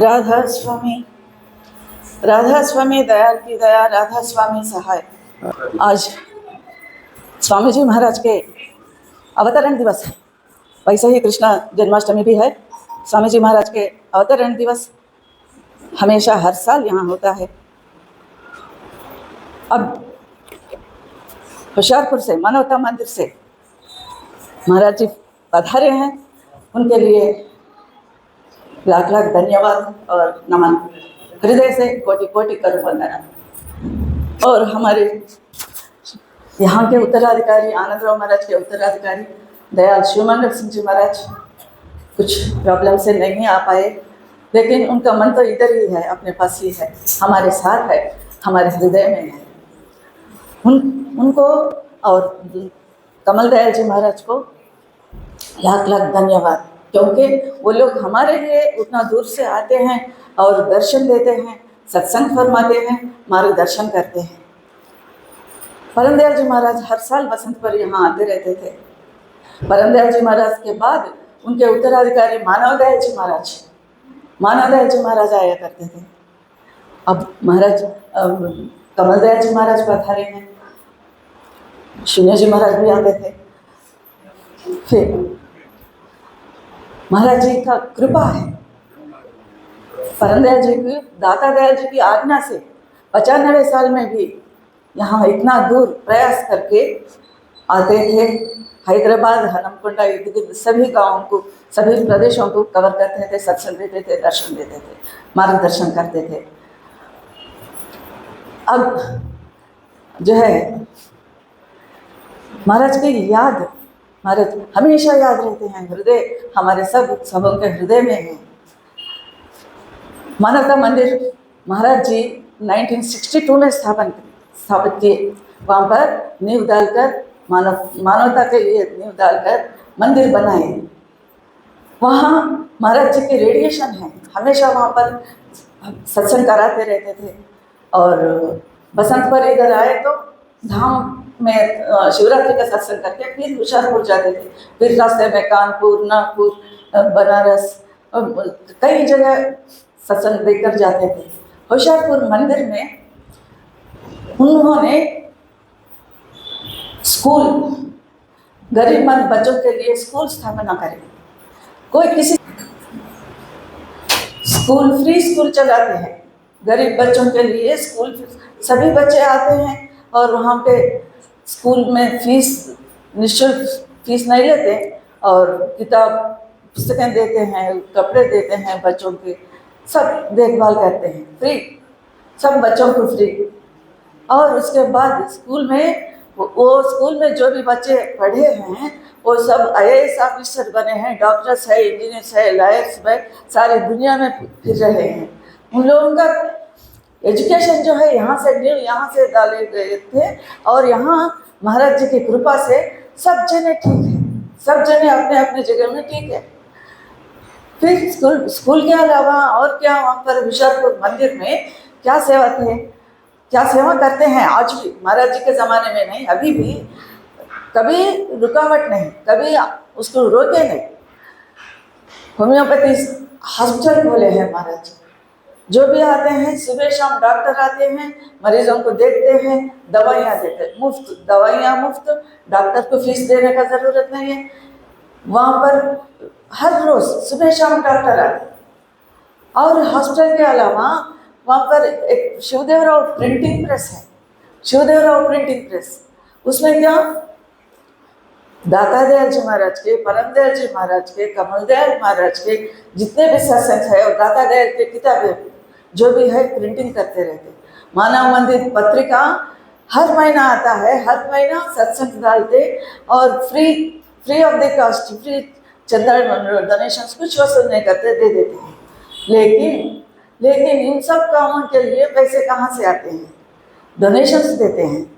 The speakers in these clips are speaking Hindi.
राधा स्वामी, राधा स्वामी दयाल की दया, राधा स्वामी सहाय। आज स्वामी जी महाराज के अवतरण दिवस है। वैसे ही कृष्ण जन्माष्टमी भी है। स्वामी जी महाराज के अवतरण दिवस हमेशा हर साल यहाँ होता है। अब होशियारपुर से, मानवता मंदिर से महाराज जी पधारे हैं, उनके लिए लाख लाख धन्यवाद और नमन, हृदय से कोटि कोटि करोड़ वंदना। और हमारे यहाँ के उत्तराधिकारी, आनंदराव महाराज के उत्तराधिकारी दयाल शिवमंगल सिंह जी महाराज कुछ प्रॉब्लम से नहीं आ पाए, लेकिन उनका मन तो इधर ही है, अपने पास ही है, हमारे साथ है, हमारे हृदय में है। उनको और कमल दयाल जी महाराज को लाख लाख धन्यवाद, क्योंकि वो लोग हमारे लिए उतना दूर से आते हैं और दर्शन देते हैं, सत्संग फरमाते हैं, मार्गदर्शन करते हैं। परम दयाल जी महाराज हर साल बसंत पर यहाँ आते रहते थे। परम दयाल जी महाराज के बाद उनके उत्तराधिकारी मानव दयाल जी महाराज आया करते थे। अब महाराज कमल दयाल जी महाराज पधारे हैं, शून्य जी महाराज भी आते थे। फिर महाराज जी का कृपा है, परम दयाल जी की, दाता दयाल जी की आज्ञा से 95 साल में भी यहाँ इतना दूर प्रयास करके आते थे। हैदराबाद, हनमकुंडा, इर्द गिर्द सभी गाँवों को, सभी प्रदेशों को कवर करते थे, सत्संग देते थे, दर्शन देते थे, मार्गदर्शन करते थे। अब जो है महाराज की याद, महाराज हमेशा याद रहते हैं, हृदय हमारे सबों के हृदय में है। मानवता मंदिर महाराज जी 1962 में स्थापित किए। वहाँ पर नींव डालकर, मानवता के लिए नींव डालकर मंदिर बनाए। वहाँ महाराज जी की रेडिएशन है, हमेशा वहाँ पर सत्संग कराते रहते थे। और बसंत पर इधर आए तो धाम में शिवरात्रि का सत्संग करके फिर होशियारपुर जाते थे। फिर रास्ते में कानपुर, नागपुर, बनारस, कई जगह सत्संग देकर जाते थे। होशियारपुर मंदिर में उन्होंने स्कूल, गरीबमंद बच्चों के लिए स्कूल स्थापना करे। कोई किसी स्कूल, फ्री स्कूल चलाते हैं, गरीब बच्चों के लिए स्कूल, सभी बच्चे आते हैं और वहाँ पे स्कूल में फीस, निःशुल्क फीस नहीं लेते, और किताब पुस्तकें देते हैं, कपड़े देते हैं, बच्चों के सब देखभाल करते हैं, फ्री, सब बच्चों को फ्री। और उसके बाद स्कूल में जो भी बच्चे पढ़े हैं वो सब IAS ऑफिसर बने हैं, डॉक्टर्स है, इंजीनियर्स है, लॉयर्स है, सारी दुनिया में फिर रहे हैं। उन लोगों का एजुकेशन जो है यहाँ से डाले गए थे। और यहाँ महाराज जी की कृपा से सब जने ठीक है, सब जने अपने अपने जगह में ठीक है। फिर स्कूल के अलावा और क्या, वहाँ पर होशियारपुर मंदिर में क्या सेवा थे, क्या सेवा करते हैं आज भी, महाराज जी के ज़माने में नहीं, अभी भी कभी रुकावट नहीं, कभी उसको रोके नहीं। होम्योपैथी हॉस्पिटल खोले हैं महाराज। जो भी आते हैं, सुबह शाम डॉक्टर आते हैं, मरीजों को देखते हैं, दवाइयाँ देते हैं, मुफ्त दवाइयाँ, मुफ्त, डॉक्टर को फीस देने का ज़रूरत नहीं है। वहाँ पर हर रोज़ सुबह शाम डॉक्टर आते हैं। और हॉस्पिटल के अलावा वहाँ पर एक शिवदेवराव प्रिंटिंग प्रेस है, शिवदेवराव प्रिंटिंग प्रेस। उसमें क्या, दाता दयाल जी महाराज के, परम दयाल जी महाराज के, कमल दयाल महाराज के जितने भी सत्संग है और दाता दयाल के किताबें जो भी है प्रिंटिंग करते रहते। मानव मंदिर पत्रिका हर महीना आता है, हर महीना सत्संग डालते और free of the cost, free चंदा डोनेशन कुछ वसूल नहीं करते, दे देते हैं। लेकिन इन सब कामों के लिए पैसे कहाँ से आते हैं? डोनेशंस देते हैं।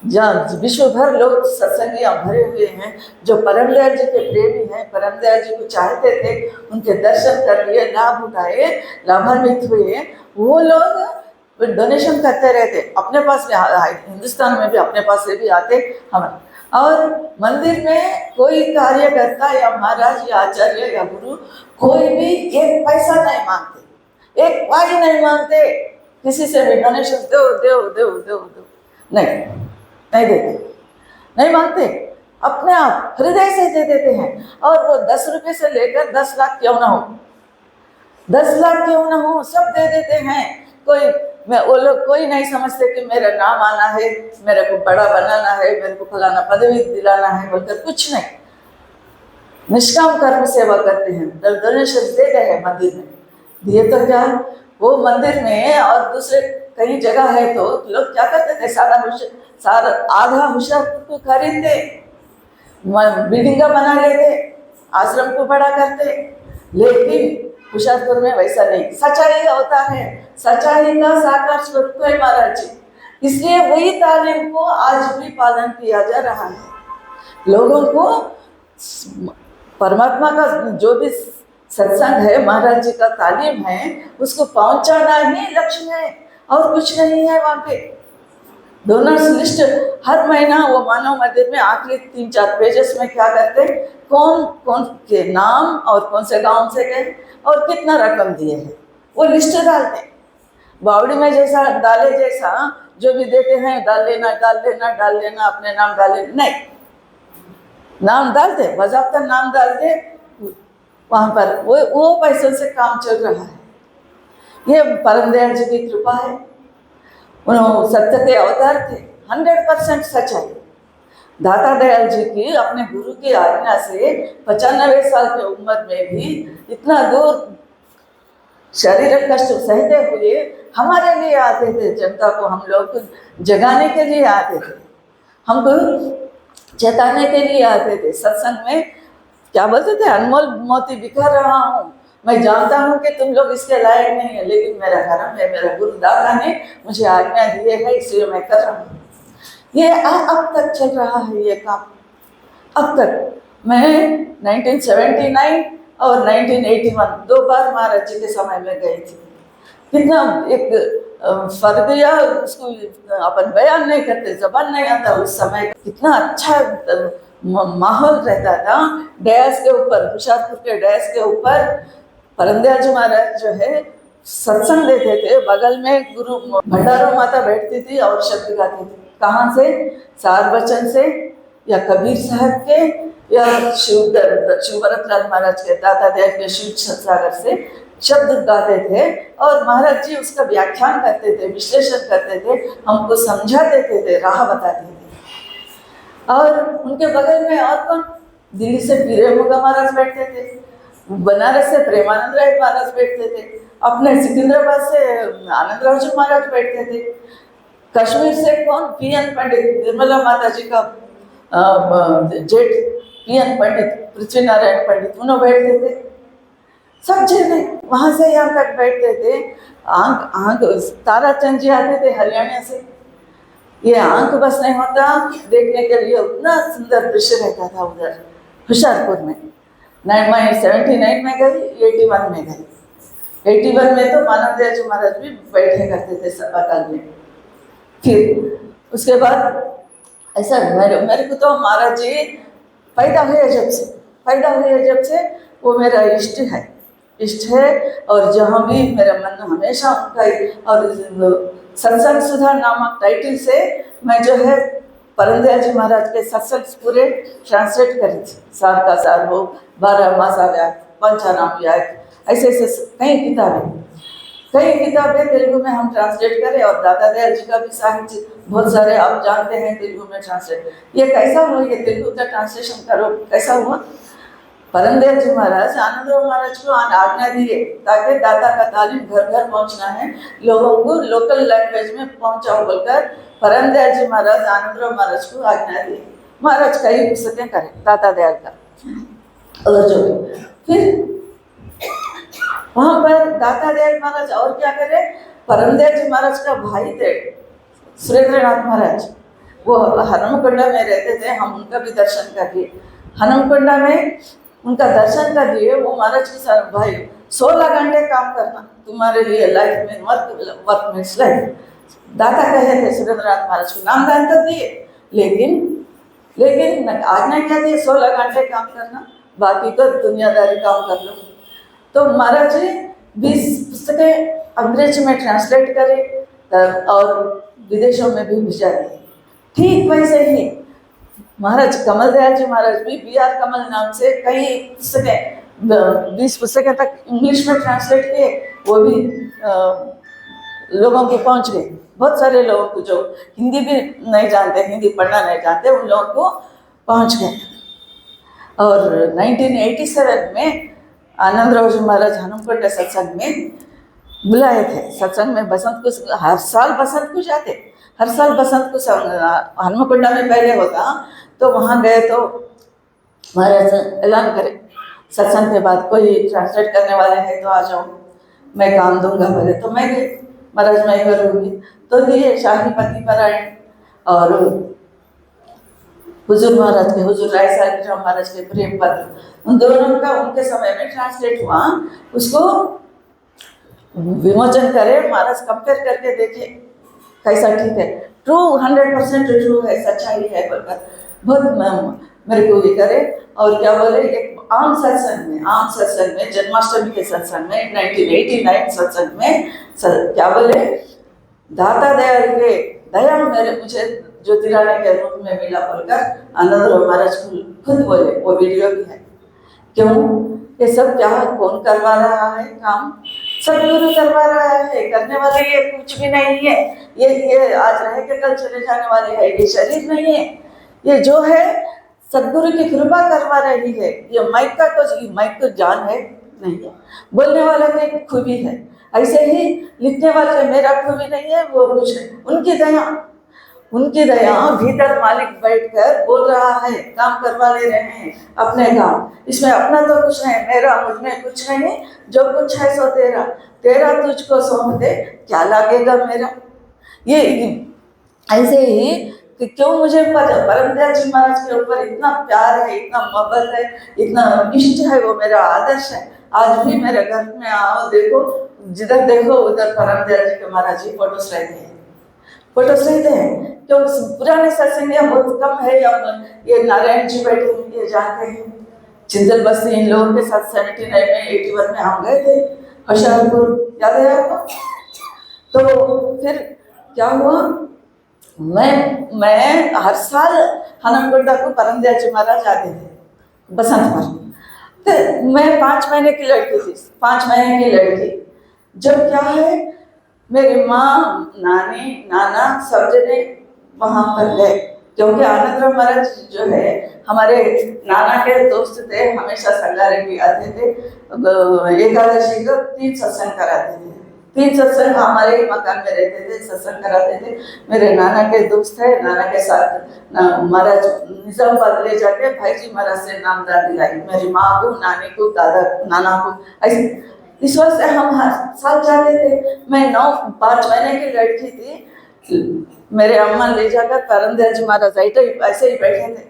जहाँ विश्व भर लोग सत्संगियाँ भरे हुए हैं, जो परम दयाल जी के प्रेमी हैं, परम दयाल जी को चाहते थे, उनके दर्शन कर लिए, लाभ उठाए, लाभान्वित हुए, वो लोग डोनेशन करते रहते। अपने पास भी, हिंदुस्तान में भी अपने पास से भी आते हम। और मंदिर में कोई कार्यकर्ता या महाराज या आचार्य या गुरु कोई भी एक पैसा नहीं मांगते, एक पाई नहीं मांगते, किसी से भी डोनेशन दो दो दो दो दो, नहीं नहीं देते, नहीं मांगते, अपने आप हृदय से दे देते हैं। और वो 10 रुपए से लेकर 10 लाख क्यों ना हो, 10 लाख क्यों ना हो, सब दे देते हैं। वो लोग कोई नहीं समझते कि मेरा नाम आना है, मेरे को बड़ा बनाना है, मेरे को फलाना पदवी दिलाना है बोलकर, कुछ नहीं, निष्काम कर्म सेवा करते हैं। डोनेशन देते हैं मंदिर में, दिए तो क्या, वो मंदिर में और दूसरे कई जगह है तो लोग क्या करते थे, सारा आधा होशियारपुर को खरीदते, बिल्डिंग बना लेते, आश्रम को बड़ा करते। लेकिन होशियारपुर में वैसा नहीं, सच्चाई का होता है, सच्चाई का साकार स्वरूप है महाराज जी। इसलिए वही तालीम को आज भी पालन किया जा रहा है। लोगों को परमात्मा का जो भी सत्संग है, महाराज जी का तालीम है, उसको पहुंचाना ही लक्ष्य है और कुछ नहीं है। वहाँ पे डोनर्स लिस्ट हर महीना वो मानव मंदिर में आखिरी 3-4 पेजेस में क्या करते, कौन कौन के नाम और कौन से गांव से गए और कितना रकम दिए हैं, वो लिस्ट डालते। बावड़ी में जैसा डाले, जैसा जो भी देते हैं डाल लेना डाल लेना डाल लेना, अपने नाम डाले नहीं, नाम डालते, बजाबता नाम डालते, वहाँ पर वो पैसों से काम चल रहा है। ये परम दयाल जी की कृपा है। उन्होंने सत्य के अवतार थे, 100% सच्चाई। दाता दयाल जी की अपने गुरु की आज्ञा से 95 साल की उम्र में भी इतना दूर शारीरिक कष्ट सहते हुए हमारे लिए आते थे, जनता को हम लोग को जगाने के लिए आते थे, हमको चेताने के लिए आते थे। सत्संग में क्या बोलते थे, अनमोल मोती बिखर रहा हूँ, मैं जानता हूँ कि तुम लोग इसके लायक नहीं है, लेकिन मेरा धर्म है, मेरा गुरु दाता ने मुझे आज्ञा दी है, इसलिए मैं कर रहा हूँ। ये अब तक चल रहा है ये काम, अब तक। मैं 1979 और 1981 2 बार महाराज जी के समय में गई थी। कितना एक फर्क, या उसको अपन बयान नहीं करते, जबान नहीं आता उस समय, कितना अच्छा माहौल रहता था। डैश के ऊपर, होशियारपुर के डैश के ऊपर परम दयाल जी महाराज जो है सत्संग देते थे, बगल में गुरु भंडारो माता बैठती थी और शब्द गाती थी। कहाँ से, सार बचन से, या कबीर साहब के, या शिवभरत लाल महाराज के, दाता दयाल के शिव सागर से शब्द गाते थे और महाराज जी उसका व्याख्यान करते थे, विश्लेषण करते थे, हमको समझा देते थे, राह बताते थे। और उनके बगल में और कौन, दिल्ली से पीरे मुगा महाराज बैठते थे, बनारस से प्रेमानंद राय महाराज बैठते थे, अपने सिकंदराबाद से आनंदराव जी महाराज बैठते थे, कश्मीर से कौन, पीएन पंडित, निर्मला माता जी का जेठ पीएन पंडित, पृथ्वी नारायण पंडित, उन्होंने बैठते थे। सब जगह वहाँ से यहाँ तक बैठते थे। आंख ताराचंद जी आते थे हरियाणा से, ये आंख बस नहीं होता देखने के लिए, उतना सुंदर दृश्य रहता था उधर होशियारपुर में। मैं 79 में गई, 81 में गई। 81 में तो मानव दयाल जी महाराज भी बैठे करते थे सभाकाल में। फिर उसके बाद ऐसा मेरे को तो महाराज जी पैदा हुए जब से वो मेरा इष्ट है। और जहाँ भी मेरा मन हमेशा उनका ही, और सत्संग सुधा नामक टाइटल से मैं जो है परम दयाल जी महाराज के सत्संग पूरे ट्रांसलेट करी थी। सार का सार हो, 12 मासा व्याख्या, पंचानाम व्याख्या, ऐसे कई किताबें तेलुगु में हम ट्रांसलेट करें। और दाता दयाल जी का भी साहित्य बहुत सारे आप जानते हैं तेलुगु में ट्रांसलेट। ये कैसा हुआ, ये तेलुगु का ट्रांसलेशन करो, कैसा हुआ, परम दयाल जी महाराज आनंदराव महाराज को आज्ञा दिए ताकि दाता का तालीम घर घर पहुंचना है, लोगों को लोकल लैंग्वेज में पहुंचाओ बोलकर परम दयाल जी महाराज आनंदराव महाराज को आज्ञा दिए। महाराज कई पुस्तकें करें दाता दयाल का। और जो फिर वहाँ पर दाता दयाल महाराज और क्या करे, परम दयाल जी महाराज का भाई थे सुरेंद्रनाथ महाराज, वो हनुमकुंडा में रहते थे। हम उनका भी दर्शन कर लिए हनुमकुंडा में, उनका दर्शन कर लिए। वो महाराज के साथ, भाई 16 घंटे काम करना तुम्हारे लिए लाइफ में, वर्क में लाइफ। दाता कहे थे सुरेंद्रनाथ महाराज को, नामदान तो दिए, लेकिन आज्ञा क्या दी, 16 घंटे काम करना, बाकी तो दुनियादारी काम कर लो। तो महाराज जी 20 पुस्तकें अंग्रेजी में ट्रांसलेट करे और विदेशों में भी भिजा दिए। ठीक वैसे ही महाराज कमल दयाल जी महाराज भी B.R. कमल नाम से कई पुस्तकें 20 पुस्तकें तक इंग्लिश में ट्रांसलेट किए, वो भी लोगों के पहुंच गए। बहुत सारे लोगों को जो हिंदी भी नहीं जानते, हिंदी पढ़ना नहीं जानते, उन लोगों को पहुंच गए। और 1987 में आनंदराव जी महाराज हनुमकोट सत्संग में बुलाए थे। सत्संग में बसंत को हर साल बसंत को जाते, हर साल बसंत को हनुमकुंडा में पहले होता, तो वहाँ गए तो महाराज ऐलान करे सत्संग के बाद कोई ट्रांसलेट करने वाले हैं तो आ जाओ, मैं काम दूंगा बोले। तो मैं गई, महाराज मैं करूँगी, तो दिए शाही पति परायण और हुजूर महाराज के, हुजूर राय साहिब महाराज के प्रेम पत्र, उन दोनों का उनके समय में ट्रांसलेट हुआ। उसको विमोचन करे, महाराज कंपेयर करके देखे कैसा ठीक है, ट्रू 100% ट्रू है, सच्चाई है बोलकर बहुत मेरे को ये करे। और क्या बोले, एक आम सत्संग में जन्माष्टमी के सत्संग में 1989 सत्संग में क्या बोले, दाता दयाल के दया मेरे मुझे ज्योतिरानी के रूप में मिला बोलकर आनंदराव महाराज खुद बोले। वो वीडियो भी है। क्यों ये सब क्या कौन करवा रहा है काम? सदगुरु करवा रहा है, करने वाले ये कुछ भी नहीं है। ये आज रह के कल चले जाने वाले हैं, ये शरीर नहीं है। ये जो है सदगुरु की कृपा करवा रही है। ये माइक तो जान है नहीं है, बोलने वाला की खूबी है। ऐसे ही लिखने वाला का मेरा खूबी नहीं है, वो कुछ है उनकी दया भीतर मालिक बैठकर बोल रहा है, काम करवा ले रहे हैं अपने काम। इसमें अपना तो कुछ नहीं, मेरा मुझ में कुछ नहीं, जो कुछ है सो तेरा तुझको सौंप दे, क्या लागेगा मेरा। ये ऐसे ही कि क्यों मुझे परम दयाल जी महाराज के ऊपर इतना प्यार है, इतना मोहब्बत है, इतना इष्ट है, वो मेरा आदर्श है। आज भी मेरे घर में आओ, देखो जिधर देखो उधर परम दयाल जी के महाराज जी फोटोस रहते हैं। तो पुराने सत्संग बहुत कम है, या ये नारायण जी बैठे हैं, ये जानते हैं। चिंतल बस्ती इन लोगों के साथ 79 में 81 में हम गए थे होशियारपुर, याद है आपको? तो फिर क्या हुआ, मैं हर साल हनुमकुंडा को परम दयाल जी महाराज आते थे बसंत पर। तो मैं 5 महीने की लड़की थी, 5 महीने की लड़की। जब क्या है, मेरी माँ, नानी, नाना सब जने वहाँ पर गए, क्योंकि आनंदराव महाराज जो है हमारे नाना के दोस्त थे, हमेशा संगारे भी आते थे। एकादशी को 3 सत्संग कराते थे, 3 सत्संग हमारे ही मकान में रहते थे, सत्संग कराते थे। मेरे नाना के दोस्त है, नाना के साथ महाराज निजामाबाद ले जाके भाई जी महाराज से नामदान दिलाई, मेरी माँ को, नानी को, दादा नाना को। ऐसे इस वजह से हम हर साल जाते थे। मैं 5 महीने की लड़की थी, मेरे अम्मा ले जाकर परम दयाल जी महाराज ऐसे ही बैठे थे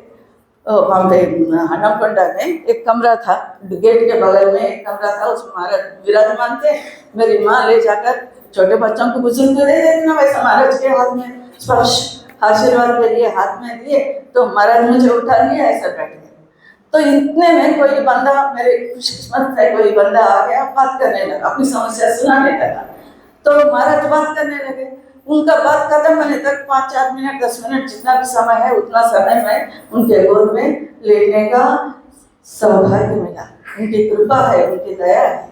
वहाँ पे हनुमकुंडा में। एक कमरा था, गेट के बगल में एक कमरा था, उसमें महाराज विराजमान थे। मेरी माँ ले जाकर छोटे बच्चों को बुजुर्ग को दे देते ना, वैसा महाराज के हाथ में स्पर्श आशीर्वाद के लिए हाथ में दिए, तो महाराज मुझे उठा लिया, ऐसा बैठ गए। तो इतने में कोई बंदा, मेरे खुशकिस्मत है, कोई बंदा आ गया, बात करने लगा, अपनी समस्या सुनाने लगा। तो महाराज बात करने लगे। उनका बात खत्म होने तक 5-4 मिनट 10 मिनट जितना भी समय है, उतना समय में उनके गोद में लेटने का सौभाग्य मिला। उनकी कृपा है, उनकी दया है,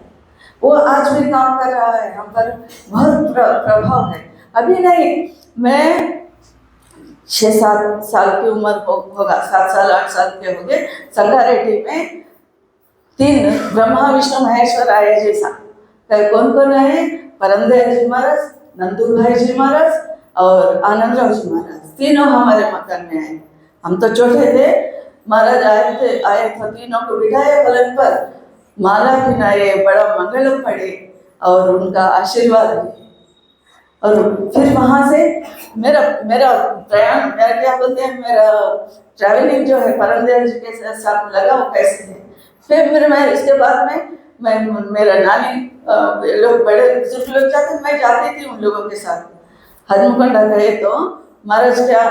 वो आज भी काम कर रहा है, हम पर बहुत प्रभाव है। अभी नहीं, मैं 6-7 साल की उम्र होगा, 7 साल 8 साल के हो गए। संगारेड्डी में 3 ब्रह्मा विष्णु महेश्वर आए जैसा। कौन कौन आए? परम दयाल जी महाराज, नंदू भाई जी महाराज और आनंदराव जी महाराज, तीनों हमारे मकान में आए। हम तो छोटे थे, महाराज आए थे, तीनों को बिठाए पलंग पर, माला पहनाए, बड़ा मंगलम पढ़े और उनका आशीर्वाद दिए। और फिर वहाँ से मेरा प्रयाण, मेरा क्या बोलते हैं, मेरा ट्रैवलिंग जो है परम दयाल जी के साथ लगा वो कैसे है। फिर मैं इसके बाद में मेरा नानी लोग बड़े बुजुर्ग लोग जाते, मैं जाती थी उन लोगों के साथ। हनुमकुंडा गए तो महाराज क्या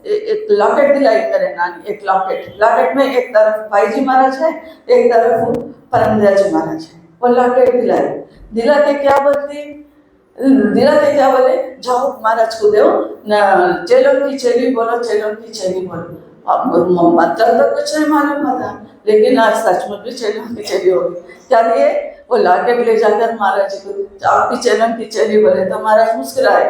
एक लॉकेट दिलाई मेरे नानी, एक लॉकेट में एक तरफ भाई जी महाराज है, एक तरफ परम दयाल जी महाराज है। वो ला के दिला के क्या बोलती, दिलाते क्या बोले, जाओ महाराज को दो न, चेलों की चेली बोलो, चेलों की चेली बोलो। अब मतलब तो कुछ नहीं मालूम था, लेकिन आज सचमुच भी चेलों की चेली होगी। क्या दिए, वो लाके ले जाकर महाराज जी को, आपकी चेलों की चेली बोले तो महाराज मुस्कुराए।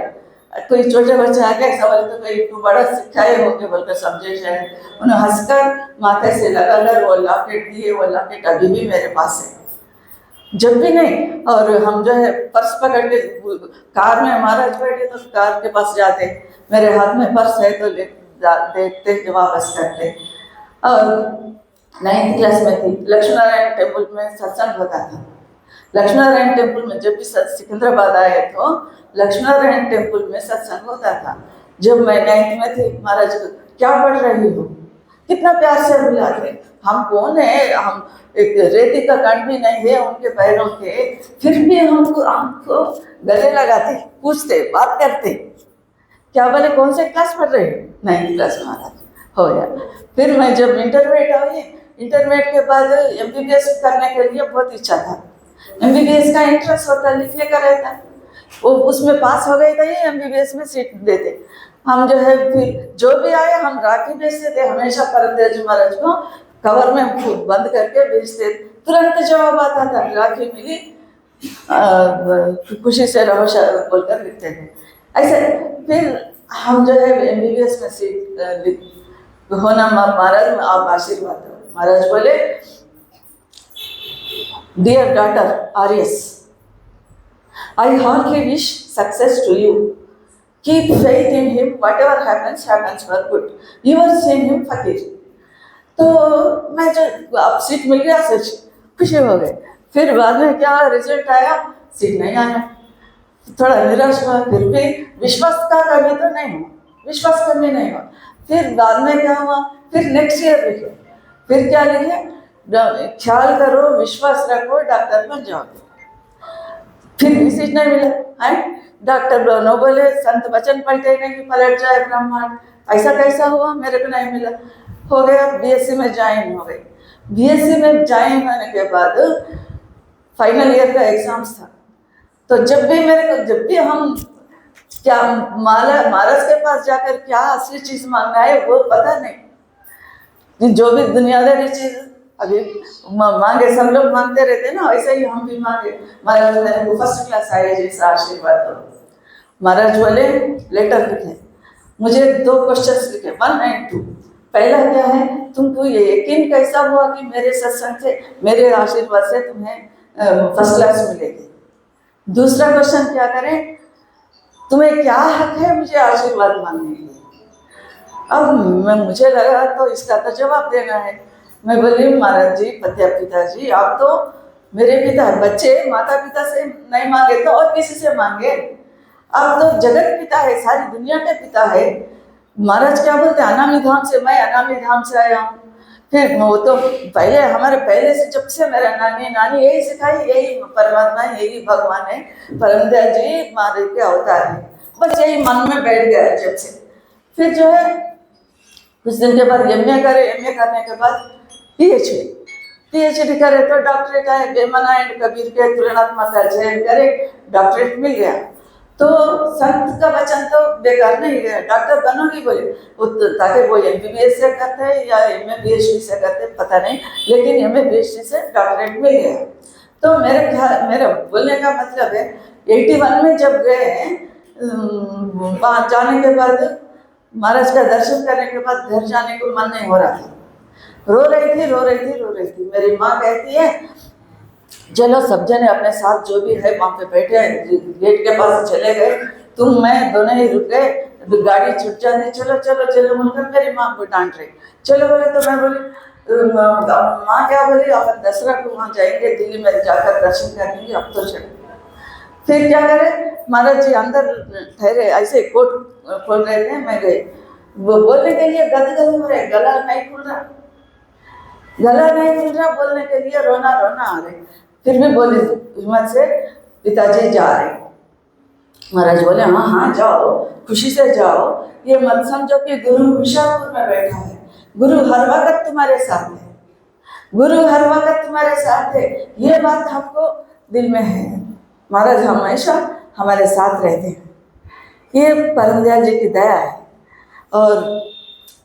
कोई छोटे बच्चे आके ऐसा बोले तो कोई तू बड़ा सिखाए होके बोलकर समझे शायद। उन्हें हंसकर माथे से लगाकर वो लॉकेट दिए। वो लॉकेट अभी भी मेरे पास है। जब भी नहीं, और हम जो है पर्स पकड़ के कार में महाराज बैठे तो कार के पास जाते, मेरे हाथ में पर्स है तो देखते वापस करते। और 9th क्लास में थी, लक्ष्मीनारायण टेम्पल में सत्संग होता था। लक्ष्मीनारायण टेम्पल में जब भी सिकंदराबाद आए तो लक्ष्मीनारायण टेम्पल में सत्संग होता था। जब मैं 9th में थी, महाराज को क्या पढ़ रही हो, कितना प्यार से बुलाते। हम कौन है, हम एक रेती का कण भी नहीं है उनके पैरों के, फिर भी हमको गले लगाते, पूछते, बात करते। क्या बोले, कौन से क्लास पढ़ रहे हो, 9th क्लास महाराज हो गया। फिर मैं जब इंटरमीडिएट आई, इंटरमीडिएट के बाद MBBS करने के लिए बहुत इच्छा था। MBBS का इंटरेस्ट होता, लिखने का रहता, वो उसमें पास हो गए थे, MBBS में सीट देते। हम जो है फिर जो भी आए हम राखी भेजते थे हमेशा परमदेव जी महाराज को, कवर में बंद करके भेजते, तुरंत जवाब आता था, राखी मिली, खुशी से रहो बोलकर लिखते थे ऐसे। फिर हम जो है MBBS में सीट होना, महाराज आप आशीर्वाद दो। महाराज बोले, dear daughter RS, I heartily wish success to you. Keep faith in him. Whatever happens, happens for good. You are seeing him फकीर। तो मैं जो अब सीट मिल गया, सच खुशी हो गई। फिर बाद में क्या रिजल्ट आया, सीट नहीं आया, थोड़ा निराश हुआ। फिर भी विश्वास का कमी तो नहीं हुआ, विश्वास कमी नहीं हुआ। फिर बाद में क्या हुआ, फिर नेक्स्ट ईयर लिखे। फिर क्या लिखे, ख्याल करो, विश्वास रखो, डॉक्टर बन जाओगे। फिर भी सीट नहीं मिला है। डॉक्टर दोनों बोले, संत वचन पलटे नहीं पलट जाए ब्रह्मांड। ऐसा कैसा हुआ, मेरे को नहीं मिला। हो गया, BSc में ज्वाइन हो गई। BSc में ज्वाइन होने के बाद फाइनल ईयर का एग्जाम्स था। तो जब भी हम क्या महाराज के पास जाकर क्या असली चीज मांगना है वो पता नहीं। जो भी दुनियादारी चीज अभी मांगे, सब लोग मांगते रहते हैं ना, ऐसे ही हम भी मांगे। महाराज मेरे को फर्स्ट क्लास आए जैसा आशीर्वाद दो। महाराज बोले, लेटर लिखे, मुझे 2 क्वेश्चंस लिखे, 1 और 2। पहला क्या है, तुमको ये यकीन कैसा हुआ कि मेरे सत्संग से, मेरे आशीर्वाद से तुम्हें फर्स्ट क्लास मिलेगी। दूसरा क्वेश्चन क्या करें, तुम्हें क्या हक है मुझे आशीर्वाद मांगने के लिए। अब मुझे लगा तो इसका तो जवाब देना है। मैं बोली, महाराज जी, पिताजी, आप तो मेरे पिता, बच्चे माता पिता से नहीं मांगे तो और किसी से मांगे। आप तो जगत पिता है, सारी दुनिया के पिता है। महाराज क्या बोलते हैं, अनामी धाम से, मैं अनामी धाम से आया हूँ। फिर वो तो पहले से जब से मेरा नानी यही सिखाई, यही परमात्मा, यही भगवान है, परमदेव जी महाराज के अवतार है, बस यही मन में बैठ गया जब से। फिर जो है कुछ दिन के बाद MA करने के बाद PhD करे तो डॉक्टरेट आए। बेमना एंड कबीर के तुलनात्मक अध्ययन करे, डॉक्टरेट मिल गया। तो संत का वचन तो बेकार नहीं गया, डॉक्टर बनोगी बोले वो तो, ताकि वो MBBS से करते हैं या MA PhD से करते पता नहीं, लेकिन MA PhD से डॉक्टरेट मिल गया। तो मेरा बोलने का मतलब है, 81 में जब गए, वहाँ जाने के बाद महाराज का दर्शन करने के बाद घर जाने को मन नहीं हो रहा था। रो रही थी। मेरी माँ कहती है, चलो सब जने अपने साथ जो भी है वहाँ पे बैठे हैं, गेट के पास चले गए, मैं दोनों ही रुक गए, गाड़ी छूट जाती, चलो बोलकर मेरी माँ को डांट रही। चलो बोले तो मैं बोली, माँ क्या बोली, अपन दसरा को वहाँ जाएंगे, दिल्ली में जाकर दर्शन करेंगे, अब तो चलो। फिर क्या करे, महाराज जी अंदर ठहरे, ऐसे कोट खोल रहे थे, मैं गई। वो बोलने के लिए गदगद हो रहे, गला नहीं खुल रहा, बोलने के लिए रोना आ रहे। फिर भी बोली हिम्मत से, पिताजी जा रहे। महाराज बोले, हाँ जाओ, खुशी से जाओ। ये मत समझो कि गुरु हुशियारपुर में बैठा है, गुरु हर वक्त तुम्हारे साथ है। गुरु हर वक्त तुम्हारे साथ है, ये बात हमको दिल में है। महाराज हमेशा हमारे साथ रहते हैं, ये परम दयाल जी की दया है। और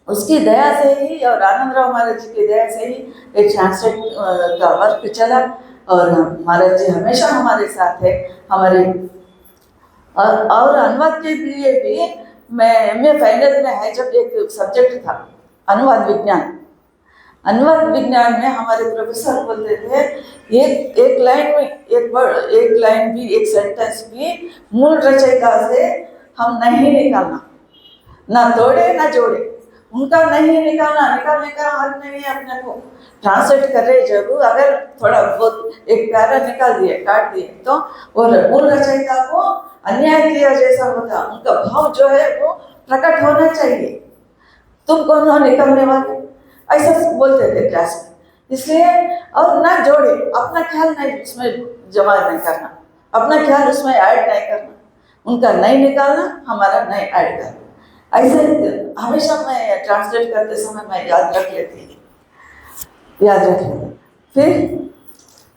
उसकी दया से ही और आनंदराव महाराज जी की दया से ही एक ट्रांसलेट का वर्क चला, और महाराज जी हमेशा हमारे साथ है। हमारे और अनुवाद के लिए भी मैं एमए फाइनल में है, जब एक सब्जेक्ट था अनुवाद विज्ञान। अनुवाद विज्ञान में हमारे प्रोफेसर बोलते थे एक लाइन में एक लाइन भी, एक सेंटेंस भी मूल रचयिता से हम नहीं निकालना, ना तोड़े ना जोड़े। उनका नहीं निकालना, निकालने का हक नहीं है अपने को। ट्रांसलेट कर रहे जब अगर थोड़ा बहुत एक पैरा निकाल दिए, काट दिए, तो वो मूल रचयिता को अन्याय किया जैसा होता। उनका भाव जो है वो प्रकट होना चाहिए। तुम कौन हो निकलने वाले, ऐसा बोलते थे क्लास में। इसलिए और ना जोड़े, अपना ख्याल नहीं उसमें जमा नहीं करना, अपना ख्याल उसमें ऐड नहीं करना। उनका नहीं निकालना, हमारा नहीं ऐड करना। ऐसे हमेशा मैं ट्रांसलेट करते समय मैं याद रख लेती। फिर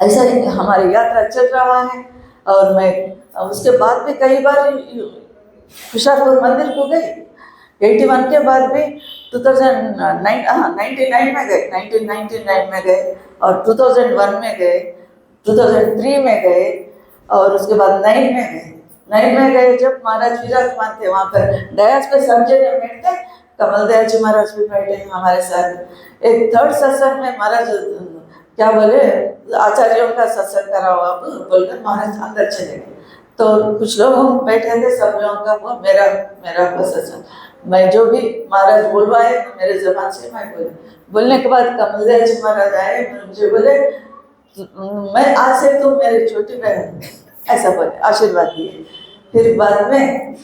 ऐसा ही हमारी यात्रा चल रहा है। और मैं उसके बाद भी कई बार हुशारपुर मंदिर को गई। 81 के बाद भी 1999 में गए, 1999 में गए, और 2001 में गए, 2003 में गए, और उसके बाद 9 में गए। 9 में गए जब महाराज विराजमान थे वहाँ पर डयास पे सब जने बैठे। कमल दयाल जी महाराज भी बैठे हमारे साथ। एक थर्ड सत्संग में महाराज क्या बोले, आचार्यों का सत्संग कराओ अब बोलकर महाराज अंदर चले गए। तो कुछ लोग बैठे थे, सब लोगों का वो मेरा सत्संग। मैं जो भी महाराज बोलवाए मेरे जबान से मैं बोलने के बाद कमल दयाल जी महाराज आए, मुझे बोले मैं आज से तुम मेरी छोटी बहन, ऐसा बोले, आशीर्वाद दिए। फिर बाद में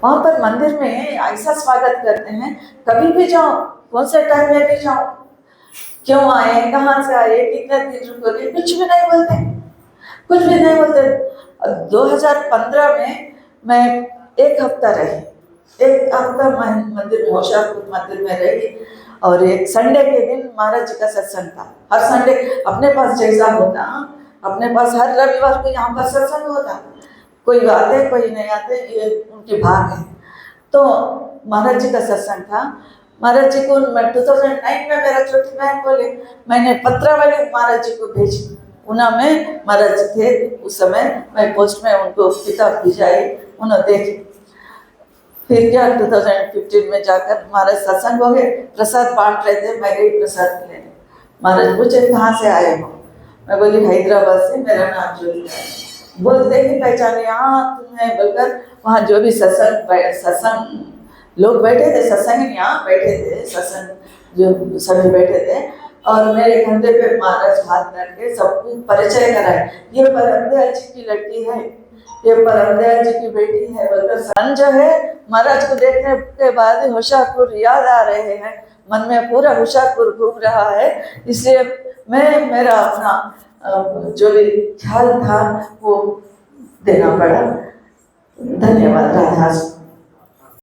वहाँ पर मंदिर में ऐसा स्वागत करते हैं, कभी भी जाओ, कौन से टाइम में भी जाओ, क्यों आए, कहाँ से आए, कितने दिन रुकोगे, कुछ भी नहीं बोलते, कुछ भी नहीं बोलते। 2015 में मैं एक हफ्ता रही, एक हफ्ता मंदिर में, होशियारपुर मंदिर में रही। और एक संडे के दिन महाराज जी का सत्संग था। हर संडे अपने पास जैसा होता, अपने पास हर रविवार को यहाँ पर सत्संग होता। कोई आते कोई नहीं आते, ये उनकी भाग है। तो महाराज जी का सत्संग था। महाराज जी को मैं 2009 में मेरा छोटी बहन बोले, मैंने पत्रावली महाराज जी को भेजी। ऊना में महाराज जी थे उस समय, मैं पोस्ट में उनको किताब भिजाई, उन्होंने देखी। फिर क्या 2015 में जाकर महाराज सत्संग हो गए, प्रसाद बांट रहे थे, मैं गई प्रसाद लेने। महाराज पूछे कहाँ से आए हो, मैं बोली हैदराबाद से, मेरा नाम ज्योति है। बोलते ही पहचाने, हाँ तुम्हें बोलकर वहाँ जो भी सत्संग लोग बैठे थे, सत्संग यहाँ बैठे थे, सत्संग जो सभी बैठे थे, और मेरे कंधे पे महाराज हाथ करके सबको परिचय कराए, ये परम दयाल जी की लड़की है, ये परम दयाल जी की बेटी है। बोलकर सन जो है महाराज को देखने के बाद होशियारपुर याद आ रहे हैं, मन में पूरा होशियारपुर घूम रहा है। इसलिए मैं मेरा अपना जो भी ख्याल था वो देना पड़ा। धन्यवाद राधा।